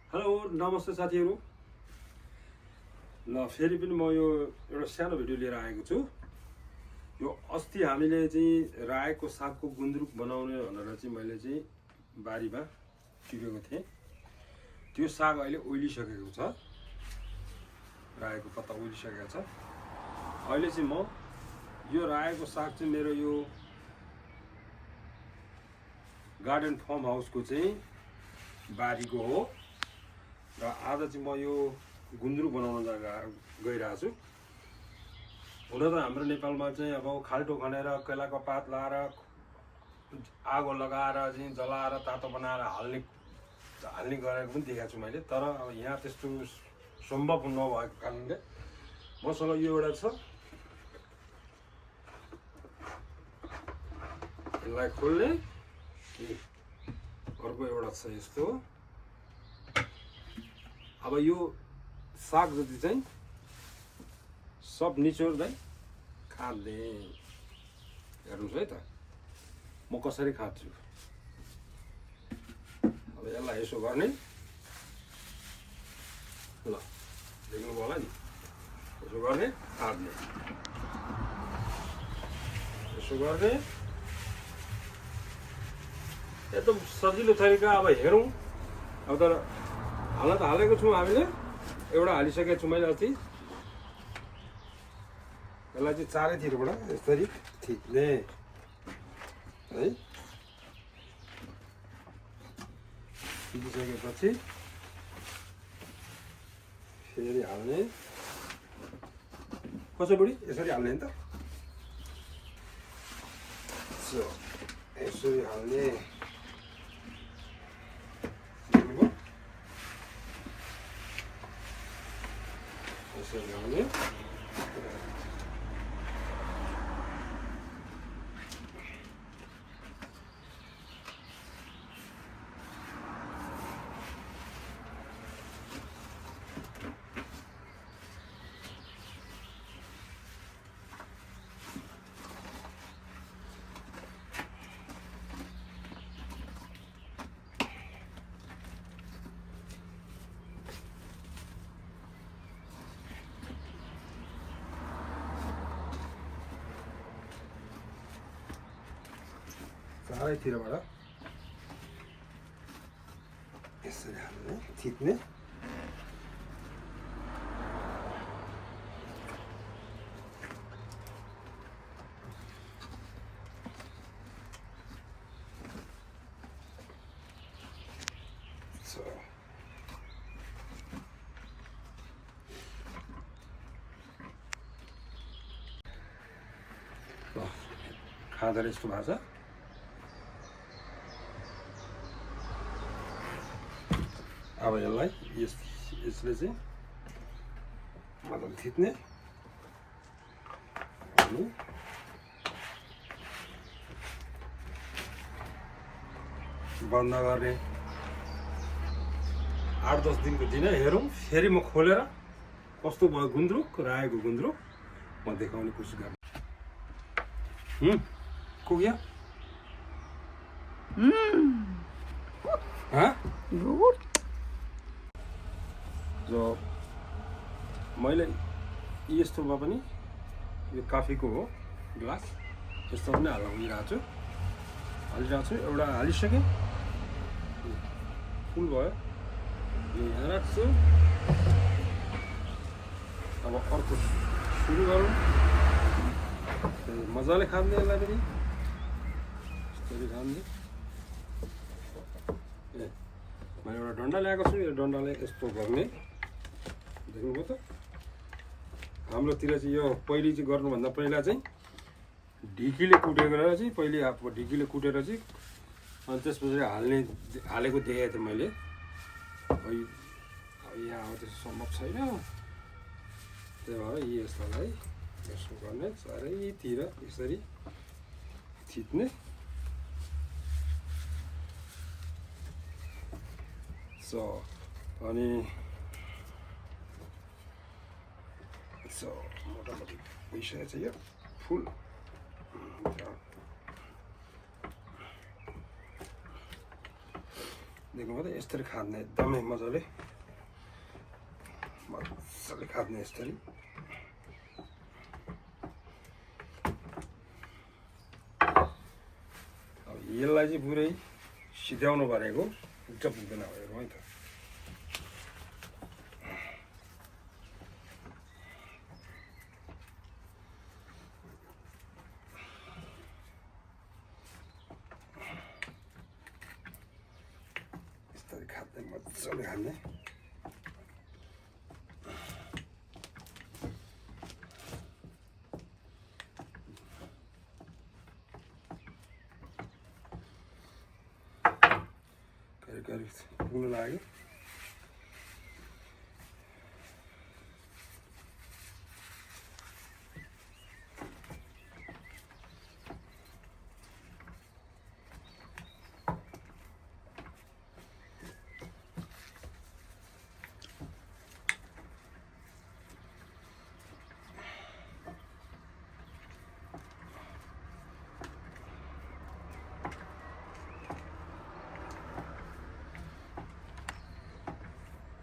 Hello नमस्ते साथीहरू। ल फेरि पनि म यो एउटा सानो भिडियो लिएर आएको छु। यो अस्ति हामीले चाहिँ रायोको सागको गुन्द्रुक बनाउने भनेर चाहिँ मैले चाहिँ बारीमा टिपेको थिएँ। त्यो साग अहिले ओइलिसकेको छ, रायोको पत्ता ओइलिसकेको छ। अहिले चाहिँ म यो रायोको साग चाहिँ मेरो यो गार्डन फार्म हाउसको चाहिँ बारीको हो र आज चाहिँ म यो गुन्द्रुक बनाउन गइरहेको छु। हुन त हाम्रो नेपालमा चाहिँ अब खाल्टो खनेर केलाको पात लाएर आगो लगाएर चाहिँ जलाएर तातो बनाएर हाल्ने गरेको पनि देखाएको छु मैले। तर अब यहाँ त्यस्तो सम्भव नभएको कारणले मसँग यो एउटा छ, यसलाई खोल्ने। अर्को एउटा छ यस्तो। अब यो साग जति चाहिँ सब निचोर्दै खाँदै हेर्नुहोस् है त म कसरी खान्छु। अब यसलाई यसो गर्ने, ल देख्नुभयो होला नि, यसो गर्ने खाँद्ने, यसो गर्ने, एकदम सजिलो तरिका। अब हेरौँ, अब तर हाल्न त हालेको छु हामीले, एउटा हालिसकेको छु मैले अस्ति। यसलाई चाहिँ चारैतिरबाट यसरी थिच्ने है। थिचिसकेपछि फेरि हाल्ने। कसो बुढी यसरी हाल्ने नि त, यसरी हाल्ने। यसरी हाल्ने। चारैतिरबाट यसरी हाल्ने, थिच्ने। खाँदा यस्तो भएको छ। अब यसलाई यसले चाहिँ मतलब थिच्ने, बन्द गर्ने। 8-10 दिनको दिन हेरौँ, फेरि म खोलेर कस्तो भयो गुन्द्रुक, रायोको गुन्द्रुक म देखाउने कोसिस गर्ने। कुग्यो जो मैले यस्तोमा पनि यो कफीको हो ग्लास, यस्तो पनि हालिरहेको छु। एउटा हालिसकेँ, फुल भयो, यो यहाँ राख्छु। अब अर्को सुरु गरौँ। मजाले खाँदै यसलाई पनि यस्तरी खाँदै। मैले एउटा डन्डा ल्याएको छु, यो डन्डाले यस्तो गर्ने। देख्नुभयो त, हाम्रोतिर चाहिँ यो पहिले चाहिँ गर्नुभन्दा पहिला चाहिँ ढिकीले कुटेर चाहिँ ढिकीले कुटेर चाहिँ अनि त्यसपछि हालेको देखेको थिएँ मैले। अब यहाँ अब त्यस्तो सम्भव छैन, त्यही भएर यसलाई यसो गर्ने, चारैतिर यसरी थिच्ने। अनि मोटामोटी भइसकेको छ यो फुल। देख्नुभयो त यसरी खाद्ने एकदमै मजाले खाद्ने यसरी अब यसलाई चाहिँ पुरै सिध्याउनु भनेको पुग्छ पुग्दैन हेरौँ है त यसरी खाँदै मजाले खाने करिब पुग्न लाग्यो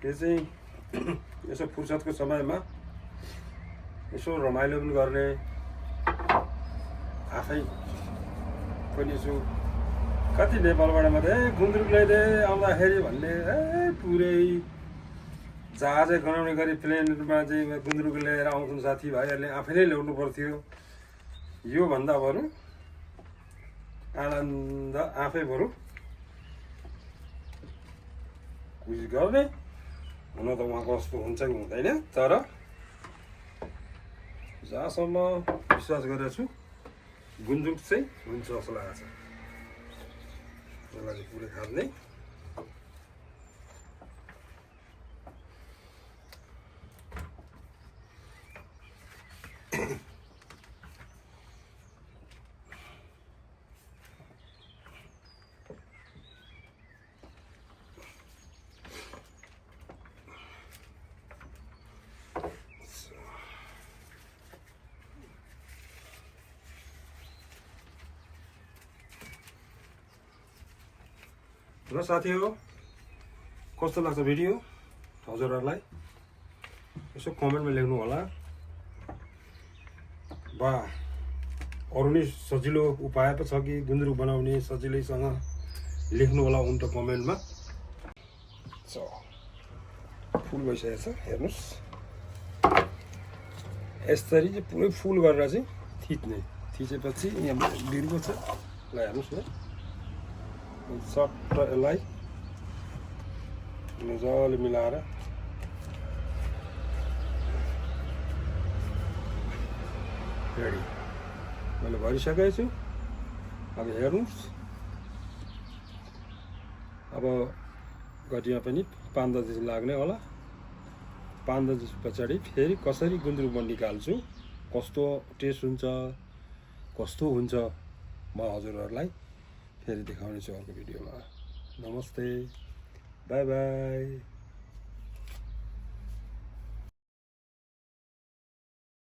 यो चाहिँ यसो फुर्सदको समयमा यसो रमाइलो पनि गर्ने आफै पनि यसो कति नेपालबाट मात्रै गुन्द्रुक ल्याइदे आउँदाखेरि भन्ने पुरै जहाजै गनाउने गरी प्लेनमा चाहिँ गुन्द्रुक ल्याएर आउँछन् साथीभाइहरूले आफै नै ल्याउनु पर्थ्यो योभन्दा बरु आनन्द आफै बरु कुछ गर्ने हुन त उहाँ कस्तो हुन्छ कि हुँदैन तर जहाँसम्म विश्वास गरेको छु गुन्द्रुक चाहिँ हुन्छ जस्तो लागेको छ यसलाई चाहिँ पुरै खाँदै र साथीहरू कस्तो लाग्छ भिडियो हजुरहरूलाई यसो कमेन्टमा लेख्नु होला बा अरू नै सजिलो उपाय पो छ कि गुन्द्रुक बनाउने सजिलैसँग लेख्नु होला उन त कमेन्टमा फुल भइसकेको छ हेर्नुहोस् यसरी चाहिँ पुरै फुल गरेर चाहिँ थिच्ने थिचेपछि यहाँ बिर्को छ ल हेर्नुहोस् न सट्ट यसलाई मजाले मिलाएर रेडी मैले भरिसकेको छु अब हेर्नुहोस् अब घटिया पनि 5-10 दिन लाग्ने होला 5-10 दिन पछाडि फेरि कसरी गुन्द्रुक म निकाल्छु कस्तो टेस्ट हुन्छ कस्तो हुन्छ म हजुरहरूलाई फेरि देखाउने छु अर्को भिडियोमा नमस्ते बाई बाई